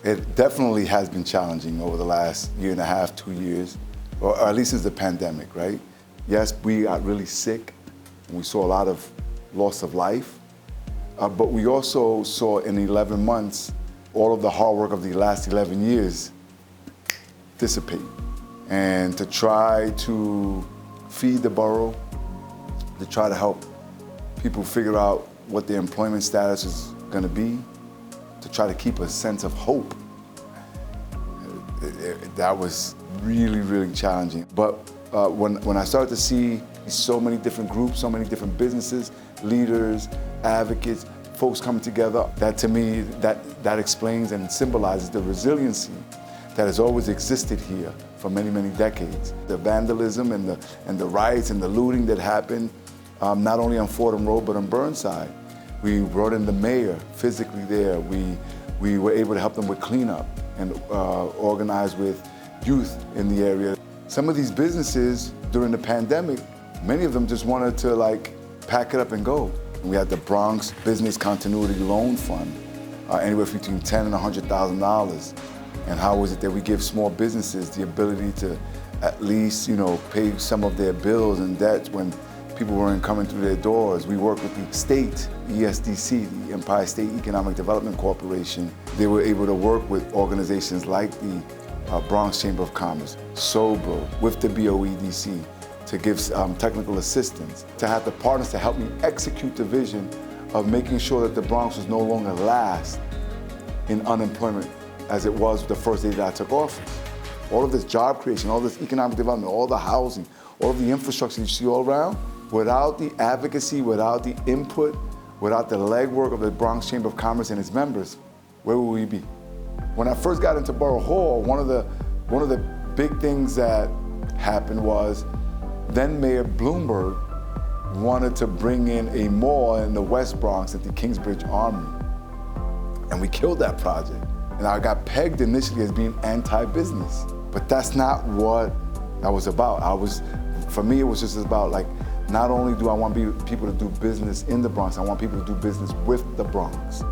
It definitely has been challenging over the last year and a half, 2 years, or at least since the pandemic, right? Yes, we got really sick, and we saw a lot of loss of life, but we also saw in 11 months, all of the hard work of the last 11 years dissipate. And to try to feed the borough, to try to help people figure out what their employment status is gonna be, to try to keep a sense of hope, that was really, really challenging. But when I started to see so many different groups, so many different businesses, leaders, advocates, folks coming together, that to me, that explains and symbolizes the resiliency that has always existed here for many, many decades. The vandalism and the riots and the looting that happened, not only on Fordham Road, but on Burnside. We brought in the mayor physically there. We were able to help them with cleanup and organize with youth in the area. Some of these businesses during the pandemic, many of them just wanted to pack it up and go. We had the Bronx Business Continuity Loan Fund, anywhere between $10,000 and $100,000. And how is it that we give small businesses the ability to at least, pay some of their bills and debts when people weren't coming through their doors? We worked with the state, ESDC, the Empire State Economic Development Corporation. They were able to work with organizations like the Bronx Chamber of Commerce, SOBRO, with the BOEDC, to give technical assistance, to have the partners to help me execute the vision of making sure that the Bronx was no longer last in unemployment as it was the first day that I took office. All of this job creation, all this economic development, all the housing, all of the infrastructure you see all around, without the advocacy, without the input, without the legwork of the Bronx Chamber of Commerce and its members, where would we be? When I first got into Borough Hall, one of the big things that happened was then Mayor Bloomberg wanted to bring in a mall in the West Bronx at the Kingsbridge Armory. And we killed that project. And I got pegged initially as being anti-business, but that's not what I was about. For me, it was just about not only do I want people to do business in the Bronx, I want people to do business with the Bronx.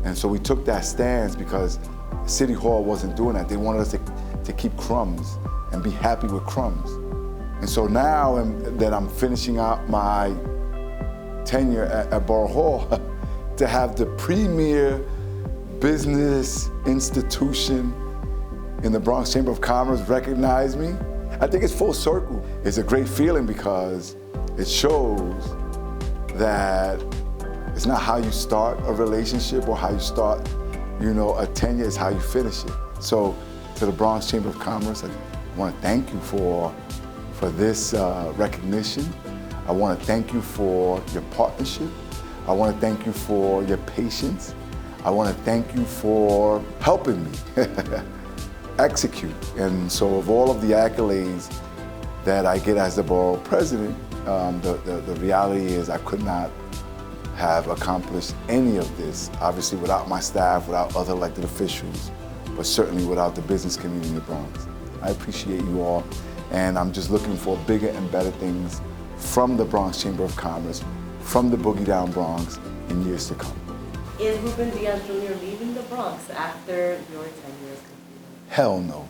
And so we took that stance because City Hall wasn't doing that. They wanted us to keep crumbs and be happy with crumbs. And so now that I'm finishing out my tenure at Borough Hall, to have the premier business institution in the Bronx Chamber of Commerce recognize me, I think it's full circle. It's a great feeling because it shows that it's not how you start a relationship or how you start, a tenure, it's how you finish it. So to the Bronx Chamber of Commerce, I want to thank you for this recognition. I want to thank you for your partnership. I want to thank you for your patience. I want to thank you for helping me execute. And so of all of the accolades that I get as the borough president, the reality is I could not have accomplished any of this, obviously without my staff, without other elected officials, but certainly without the business community in the Bronx. I appreciate you all, and I'm just looking for bigger and better things from the Bronx Chamber of Commerce, from the Boogie Down Bronx in years to come. Is Ruben Diaz Jr. leaving the Bronx after your tenure is completed? Hell no.